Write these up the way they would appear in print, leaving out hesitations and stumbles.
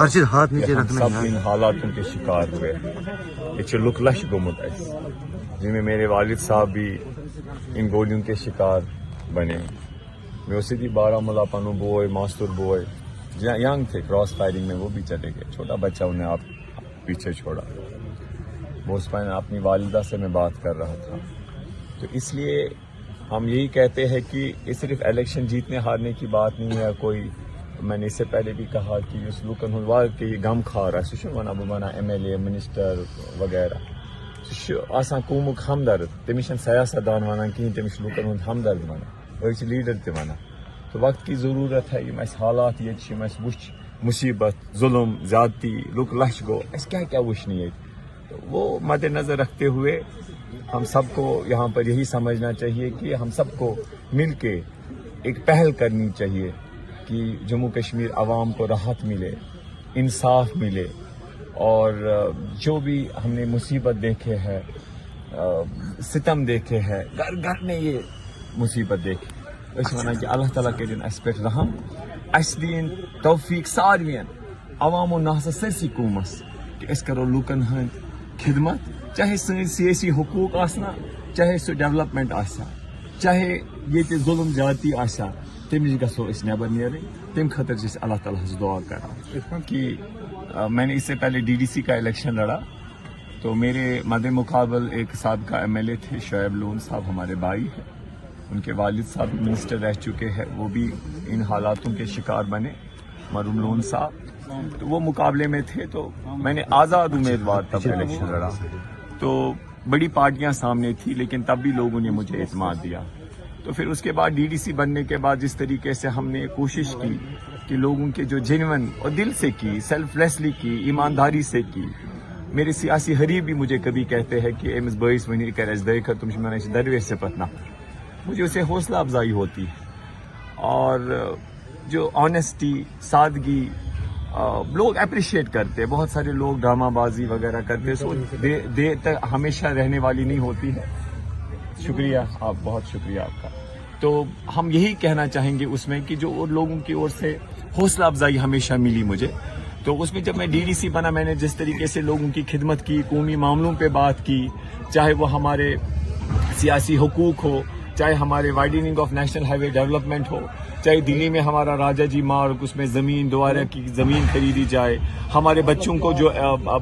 ہے کہ ہم سب ان حالاتوں کے شکار ہوئے. یہ لک لش گومت جن میں میرے والد صاحب بھی ان گولیوں کے شکار بنے. میں اسی بھی بارہمولہ پنو بوئے ماستر بوئے ینگ تھے کراس فائرنگ میں وہ بھی چلے گئے. چھوٹا بچہ انہیں آپ پیچھے چھوڑا. بوسپین اپنی والدہ سے میں بات کر رہا تھا. تو اس لیے ہم یہی کہتے ہیں کہ یہ صرف الیکشن جیتنے ہارنے کی بات نہیں ہے. کوئی میں نے اس سے پہلے بھی کہا کہ اس لوکن ہنوار کہ یہ غم کھا رہا ہے سہ ونان بہ ونان ایم ایل اے منسٹر وغیرہ سہ آسان قومک ہمدرد. تمس سیاست دان ونان کہین تمس لوکن ہند ہمدرد ونان أڑۍ لیڈر تہ ونان. تو وقت کی ضرورت ہے. یم اس حالات یہ وچ مصیبت ظلم زیادتی لک لش گو اس کیا وچھنے یہ. تو وہ مد نظر رکھتے ہوئے ہم سب کو یہاں پر یہی سمجھنا چاہیے کہ ہم سب کو مل کے ایک پہل کرنی چاہیے کہ جموں کشمیر عوام کو راحت ملے, انصاف ملے, اور جو بھی ہم نے مصیبت دیکھے ہے, ستم دیکھے ہے, گھر گھر میں یہ مصیبت دیکھی. اس ونان کہ اللہ تعالیٰ کرن اس پہ رحم, اس دین توفیق ساروین عوام و ناسا سرسی قومس کہ اس کرو لوکن ہند خدمت, چاہے سن سیاسی حقوق آسنا, چاہے سو ڈیولپمنٹ آسا, چاہے یہ ظلم زیادتی آسا, تم گھو اس نیبر نیریں. تم خاطر اللہ تعالیٰ دعا کران کہ میں نے اس سے پہلے ڈی ڈی سی کا الیکشن لڑا. تو میرے مد مقابل ایک سابقہ ایم ایل اے تھے شعیب لون صاحب, ہمارے بھائی ہیں. ان کے والد صاحب منسٹر رہ چکے ہیں, وہ بھی ان حالاتوں کے شکار بنے, مرحوم لون صاحب. تو وہ مقابلے میں تھے. تو میں نے آزاد امیدوار تب الیکشن لڑا. تو بڑی پارٹیاں سامنے تھی لیکن تب بھی لوگوں نے مجھے اعتماد دیا. تو پھر اس کے بعد ڈی ڈی سی بننے کے بعد جس طریقے سے ہم نے کوشش کی کہ لوگوں کے جو جینون اور دل سے کی, سیلف لیسلی کی, ایمانداری سے کی. میرے سیاسی حریف بھی مجھے کبھی کہتے ہیں کہ امس بائیس ونی کر اس دے کر تم درویش سے پتنا. مجھے اسے حوصلہ افزائی ہوتی ہے. اور جو آنیسٹی, سادگی لوگ اپریشیٹ کرتے ہیں. بہت سارے لوگ ڈرامہ بازی وغیرہ کرتے ہیں, سو دیر تک ہمیشہ رہنے والی نہیں ہوتی ہے. شکریہ آپ, بہت شکریہ آپ کا. تو ہم یہی کہنا چاہیں گے اس میں کہ جو لوگوں کی اور سے حوصلہ افزائی ہمیشہ ملی مجھے. تو اس میں جب میں ڈی ڈی سی بنا, میں نے جس طریقے سے لوگوں کی خدمت کی, قومی معاملوں پہ بات کی, چاہے وہ ہمارے سیاسی حقوق ہو, چاہے ہمارے widening of national highway development ہو, چاہے دلی میں ہمارا راجا جی مارگ اس میں زمین دوبارہ کی زمین خریدی جائے, ہمارے بچوں کو جو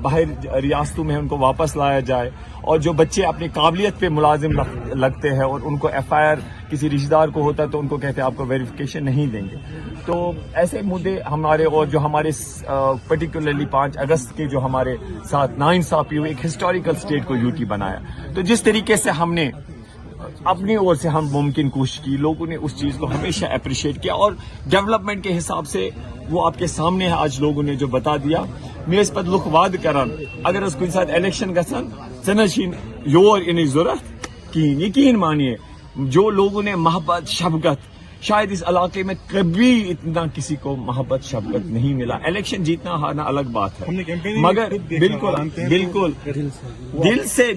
باہر ریاستوں میں ان کو واپس لایا جائے, اور جو بچے اپنی قابلیت پہ ملازم لگتے ہیں اور ان کو ایف آئی آر کسی رشتہ دار کو ہوتا ہے تو ان کو کہتے ہیں آپ کو ویریفیکیشن نہیں دیں گے. تو ایسے مدعے ہمارے, اور جو ہمارے پرٹیکولرلی 5 اگست کے جو ہمارے ساتھ ناانصافی ہوئی, ایک ہسٹوریکل اسٹیٹ کو یوٹی بنایا. تو جس طریقے سے ہم نے اپنی اور سے ہم ممکن کوشش کی, لوگوں نے اس چیز کو ہمیشہ اپریشیٹ کیا, اور ڈیولپمنٹ کے حساب سے وہ آپ کے سامنے ہے. آج لوگوں نے جو بتا دیا, میں اس پر لکھ واد کران اگر اس کن ساتھ الیکشن گژھن ژن یور ان ضرورت کہین. یقین مانیے جو لوگوں نے محبت شفقت, شاید اس علاقے میں کبھی اتنا کسی کو محبت شفقت نہیں ملا. الیکشن جیتنا ہارنا الگ بات ہے, مگر بالکل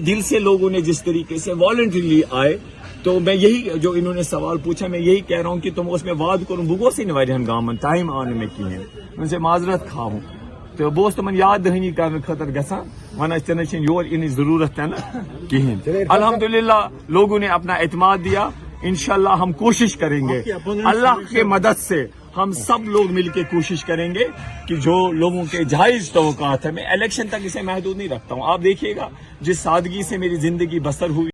دل سے لوگوں نے جس طریقے سے والنٹریلی آئے. تو میں یہی جو انہوں نے سوال پوچھا, میں یہی کہہ رہا ہوں کہ تم اس میں واد کروں بگو سے نوارہن گامن ٹائم آنے میں کہین, ان سے معذرت خواہ ہوں. تو بہت تمن یاد دہانی کرنے خاطر گژھان ونان ژےٚ یور انچ ضرورت تہ نہ کہین. الحمدللہ لوگوں نے اپنا اعتماد دیا. انشاءاللہ ہم کوشش کریں گے, اللہ کے مدد سے ہم سب لوگ مل کے کوشش کریں گے کہ جو لوگوں کے جائز توقعات ہیں, میں الیکشن تک اسے محدود نہیں رکھتا ہوں. آپ دیکھیے گا جس سادگی سے میری زندگی بسر ہوئی.